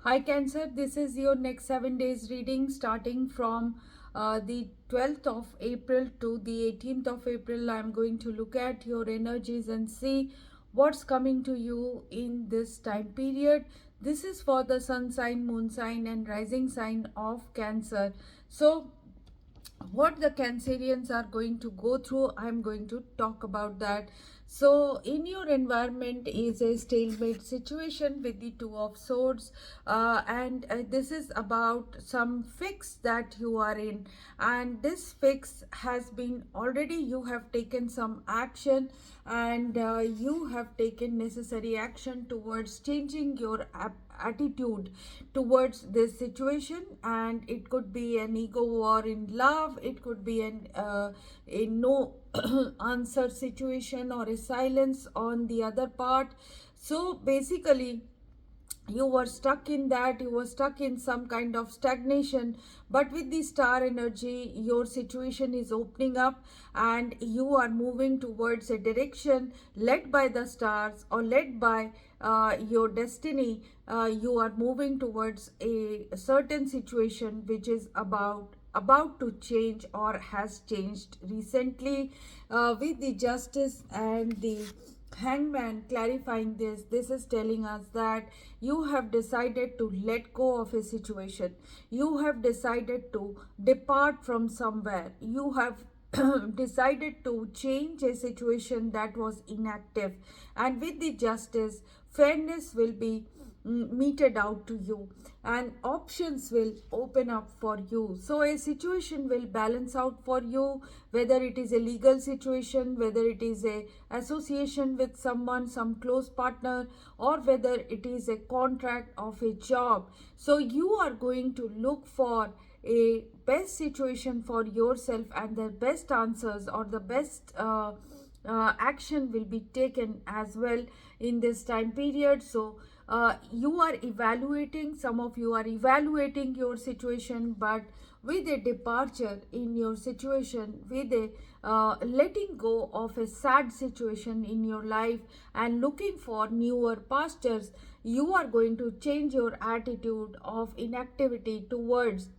Hi Cancer, this is your next 7 days reading starting from the 12th of April to the 18th of April. I'm going to look at your energies and see what's coming to you in this time period. This is for the sun sign, moon sign, and rising sign of Cancer. So, what the Cancerians are going to go through, I'm going to talk about that. So in your environment is a stalemate situation with the two of swords, and this is about some fix that you are in, and this fix has been already, you have taken some action, and you have taken necessary action towards changing your attitude towards this situation. And it could be an ego war in love, it could be a no answer situation or a silence on the other part. So basically you were stuck in that, you were stuck in some kind of stagnation, but with the star energy your situation is opening up and you are moving towards a direction led by the stars or led by your destiny. You are moving towards a certain situation which is about to change or has changed recently, with the justice and the hangman clarifying this is telling us that you have decided to let go of a situation, you have decided to depart from somewhere, you have decided to change a situation that was inactive, and with the justice fairness will be meted out to you and options will open up for you. So a situation will balance out for you, whether it is a legal situation, whether it is a association with someone, some close partner, or whether it is a contract of a job. So you are going to look for a best situation for yourself, and the best answers or the best action will be taken as well in this time period. So you are evaluating, some of you are evaluating your situation, but with a departure in your situation, with a letting go of a sad situation in your life and looking for newer pastures, you are going to change your attitude of inactivity towards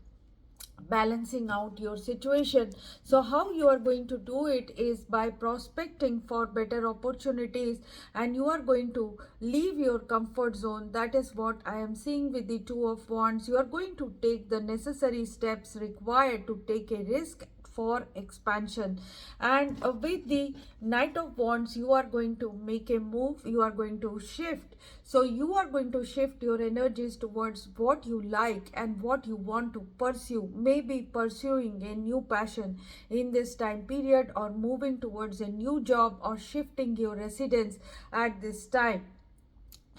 balancing out your situation. So how you are going to do it is by prospecting for better opportunities, and you are going to leave your comfort zone. That is what I am seeing with the two of wands. You are going to take the necessary steps required to take a risk for expansion, and with the knight of wands you are going to make a move, you are going to shift. So you are going to shift your energies towards what you like and what you want to pursue, maybe pursuing a new passion in this time period, or moving towards a new job, or shifting your residence at this time.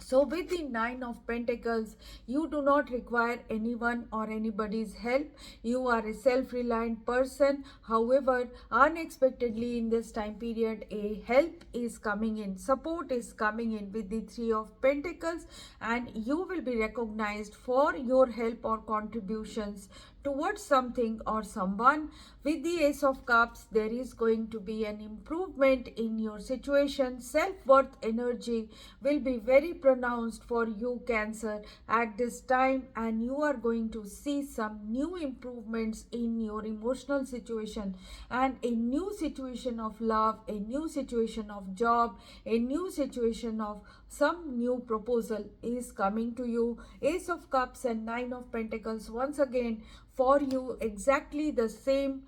So, with the Nine of Pentacles, you do not require anyone or anybody's help. You are a self reliant person. However, unexpectedly in this time period, a help is coming in, support is coming in with the Three of Pentacles, and you will be recognized for your help or contributions towards something or someone. With the Ace of Cups, there is going to be an improvement in your situation. Self-worth energy will be very pronounced for you, Cancer, at this time, and you are going to see some new improvements in your emotional situation, and a new situation of love, a new situation of job, a new situation of some new proposal is coming to you. Ace of Cups and Nine of Pentacles once again for you, exactly the same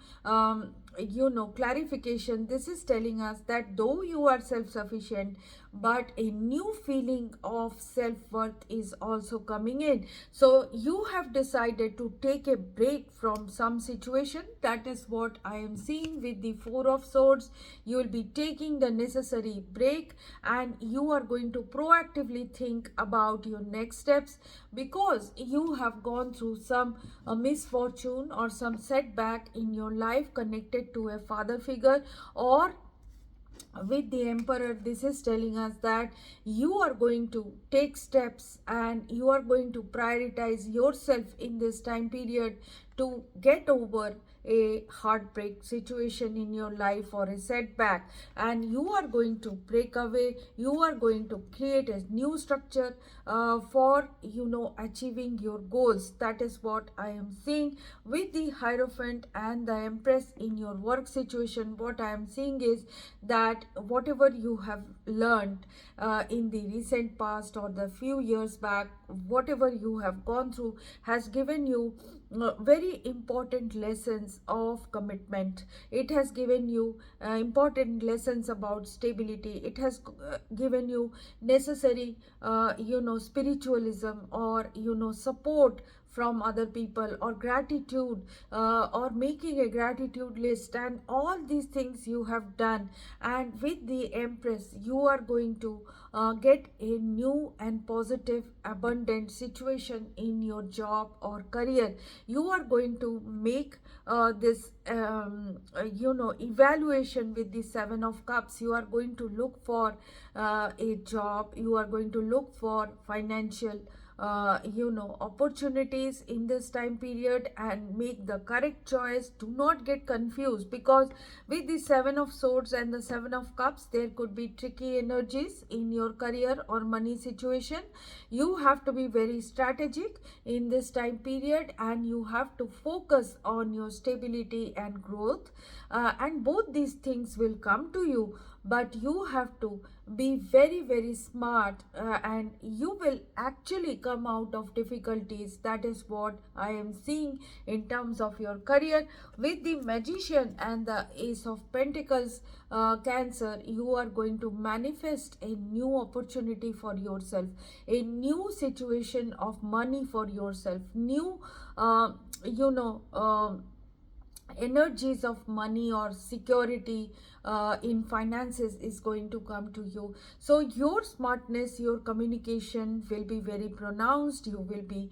clarification. This is telling us that though you are self-sufficient, but a new feeling of self-worth is also coming in. So you have decided to take a break from some situation. That is what I am seeing with the Four of Swords. You will be taking the necessary break, and you are going to proactively think about your next steps, because you have gone through some misfortune or some setback in your life connected to a father figure. Or with the Emperor, this is telling us that you are going to take steps and you are going to prioritize yourself in this time period to get over a heartbreak situation in your life or a setback, and you are going to break away. You are going to create a new structure for achieving your goals. That is what I am seeing with the Hierophant and the Empress in your work situation. What I am seeing is that whatever you have learned in the recent past or the few years back, whatever you have gone through has given you very important lessons of commitment. It has given you important lessons about stability. It has given you necessary spiritualism, or support from other people, or gratitude, or making a gratitude list, and all these things you have done. And with the Empress, you are going to get a new and positive abundant situation in your job or career. You are going to make this evaluation with the Seven of Cups. You are going to look for a job. You are going to look for financial opportunities in this time period, and make the correct choice. Do not get confused, because with the Seven of Swords and the Seven of Cups, there could be tricky energies in your career or money situation. You have to be very strategic in this time period, and you have to focus on your stability and growth, and both these things will come to you, but you have to be very very smart, and you will actually come out of difficulties. That is what I am seeing in terms of your career. With the Magician and the Ace of Pentacles, Cancer, you are going to manifest a new opportunity for yourself, a new situation of money for yourself, new you know energies of money or security in finances is going to come to you. So your smartness, your communication will be very pronounced. You will be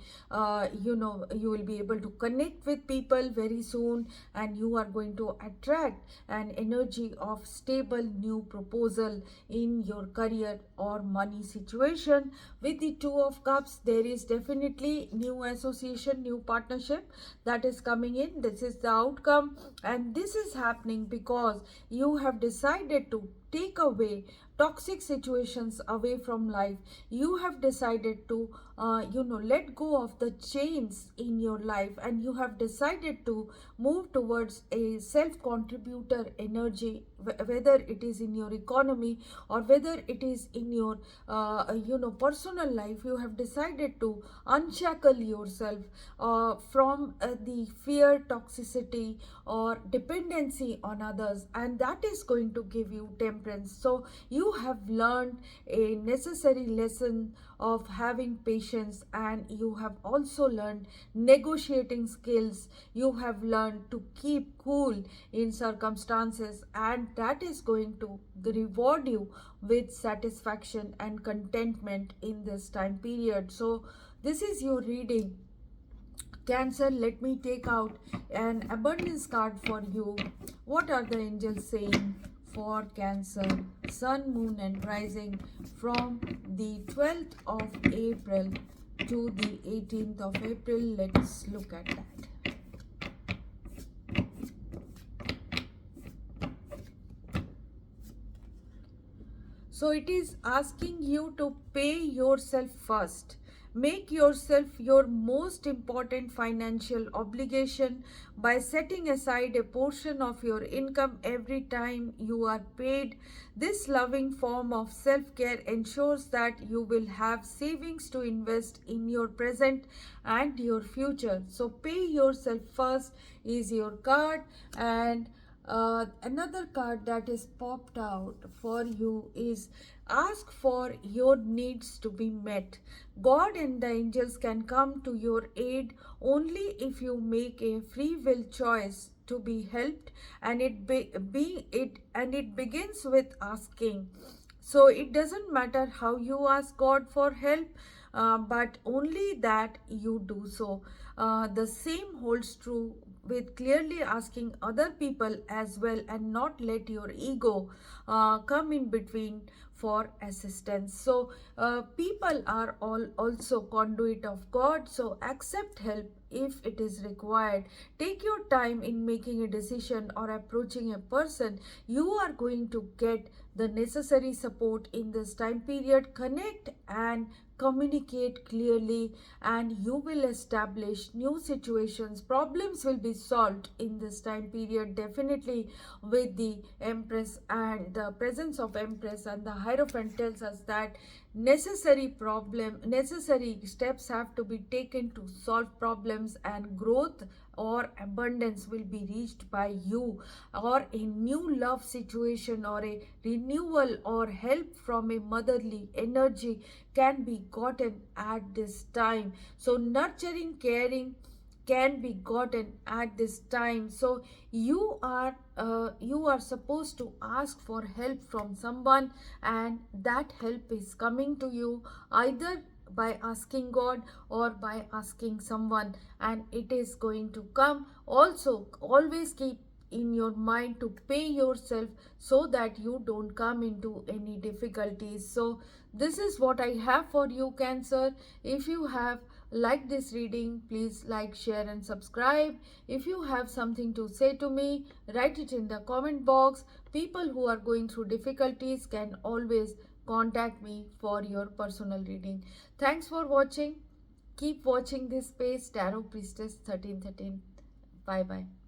you will be able to connect with people very soon, and you are going to attract an energy of stable new proposal in your career or money situation. With the Two of Cups, there is definitely new association, new partnership that is coming in. This is the outcome, and this is happening because you have decided to take away toxic situations away from life. You have decided to let go of the chains in your life, and you have decided to move towards a self contributor energy, whether it is in your economy or whether it is in your personal life. You have decided to unshackle yourself from the fear, toxicity, or dependency on others, and that is going to give you temperance. So you have learned a necessary lesson of having patience, and you have also learned negotiating skills. You have learned to keep cool in circumstances, and that is going to reward you with satisfaction and contentment in this time period. So this is your reading, Cancer. Let me take out an abundance card for you. What are the angels saying for Cancer, Sun, Moon, and Rising from the 12th of April to the 18th of April? Let's look at that. So it is asking you to pay yourself first. Make yourself your most important financial obligation by setting aside a portion of your income every time you are paid. This loving form of self-care ensures that you will have savings to invest in your present and your future. So pay yourself first is your card, and another card that is popped out for you is ask for your needs to be met. God and the angels can come to your aid only if you make a free will choice to be helped, and it begins with asking. So it doesn't matter how you ask God for help, but only that you do so. The same holds true with clearly asking other people as well, and not let your ego come in between. for assistance. So people are all also conduit of God, so accept help if it is required. Take your time in making a decision or approaching a person. You are going to get the necessary support in this time period. Connect and communicate clearly, and you will establish new situations. Problems will be solved in this time period, definitely, with the Empress and the presence of Empress. And the Hierophant tells us that necessary steps have to be taken to solve problems, and growth or abundance will be reached by you, or a new love situation or a renewal or help from a motherly energy can be gotten at this time. So nurturing, caring can be gotten at this time. So you are supposed to ask for help from someone, and that help is coming to you either by asking God or by asking someone, and it is going to come. Also, always keep in your mind to pay yourself so that you don't come into any difficulties. So this is what I have for you, Cancer. If you have liked this reading, please like, share and subscribe. If you have something to say to me, write it in the comment box. People who are going through difficulties can always contact me for your personal reading. Thanks for watching. Keep watching this space, Tarot Priestess 1313. Bye bye.